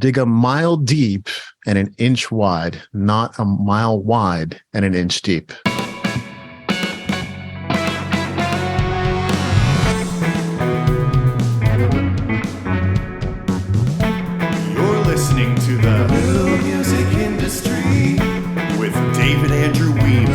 Dig a mile deep and an inch wide, not a mile wide and an inch deep. You're listening to the New Music Industry with David Andrew Weeb.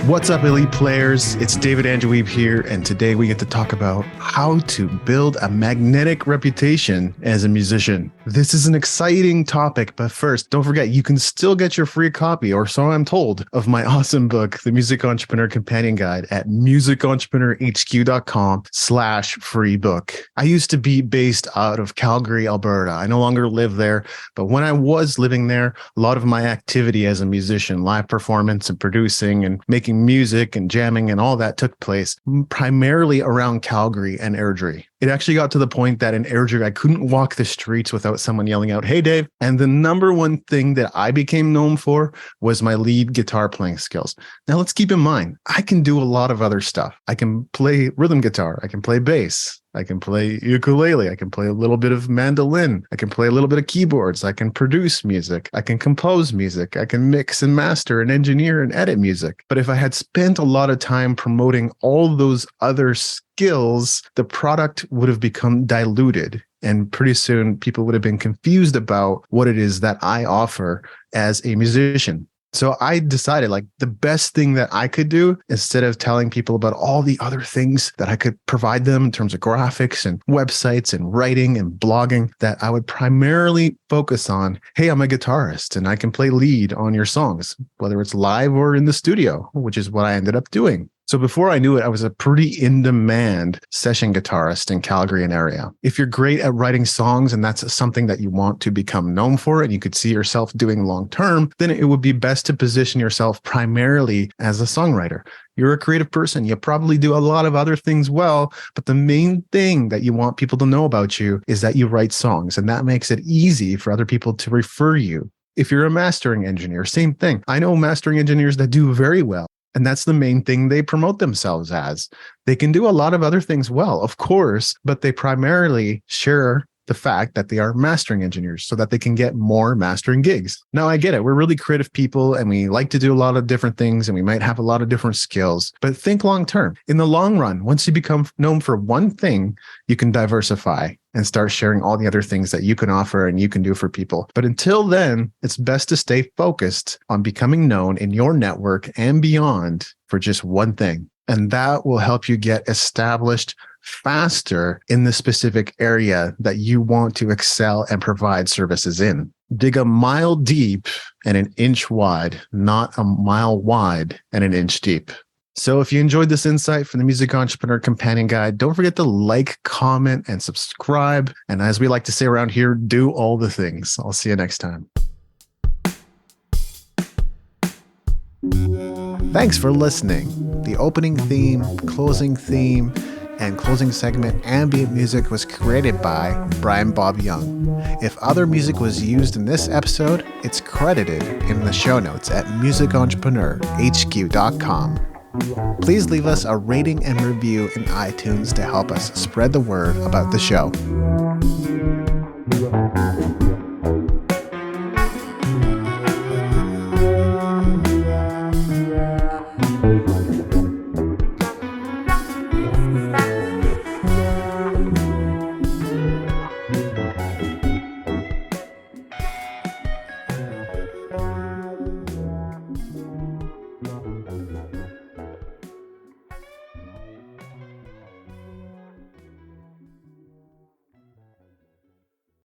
What's up, elite players? It's David Andrew Weeb here, and today we get to talk about how to build a magnetic reputation as a musician. This is an exciting topic, but first, don't forget, you can still get your free copy, or so I'm told, of my awesome book, The Music Entrepreneur Companion Guide at musicentrepreneurhq.com/free book. I used to be based out of Calgary, Alberta. I no longer live there, but when I was living there, a lot of my activity as a musician, live performance and producing and making music and jamming and all that took place primarily around Calgary and Airdrie. It actually got to the point that in Airdrie, I couldn't walk the streets without someone yelling out, "Hey, Dave." And the number one thing that I became known for was my lead guitar playing skills. Now, let's keep in mind, I can do a lot of other stuff. I can play rhythm guitar. I can play bass. I can play ukulele. I can play a little bit of mandolin. I can play a little bit of keyboards. I can produce music. I can compose music. I can mix and master and engineer and edit music. But if I had spent a lot of time promoting all those other skills, the product would have become diluted. And pretty soon people would have been confused about what it is that I offer as a musician. So I decided the best thing that I could do, instead of telling people about all the other things that I could provide them in terms of graphics and websites and writing and blogging, that I would primarily focus on, hey, I'm a guitarist and I can play lead on your songs, whether it's live or in the studio, which is what I ended up doing. So before I knew it, I was a pretty in-demand session guitarist in Calgary and area. If you're great at writing songs and that's something that you want to become known for and you could see yourself doing long-term, then it would be best to position yourself primarily as a songwriter. You're a creative person. You probably do a lot of other things well, but the main thing that you want people to know about you is that you write songs, and that makes it easy for other people to refer you. If you're a mastering engineer, same thing. I know mastering engineers that do very well. And that's the main thing they promote themselves as. They can do a lot of other things well, of course, but they primarily share the fact that they are mastering engineers so that they can get more mastering gigs. Now, I get it. We're really creative people and we like to do a lot of different things and we might have a lot of different skills, but think long term. In the long run, once you become known for one thing, you can diversify and start sharing all the other things that you can offer and you can do for people. But until then, it's best to stay focused on becoming known in your network and beyond for just one thing. And that will help you get established faster in the specific area that you want to excel and provide services in. Dig a mile deep and an inch wide, not a mile wide and an inch deep. So if you enjoyed this insight from the Music Entrepreneur Companion Guide, don't forget to like, comment, and subscribe. And as we like to say around here, do all the things. I'll see you next time. Thanks for listening. The opening theme, closing theme, and closing segment ambient music was created by Brian Bob Young. If other music was used in this episode, it's credited in the show notes at musicentrepreneurhq.com. Please leave us a rating and review in iTunes to help us spread the word about the show.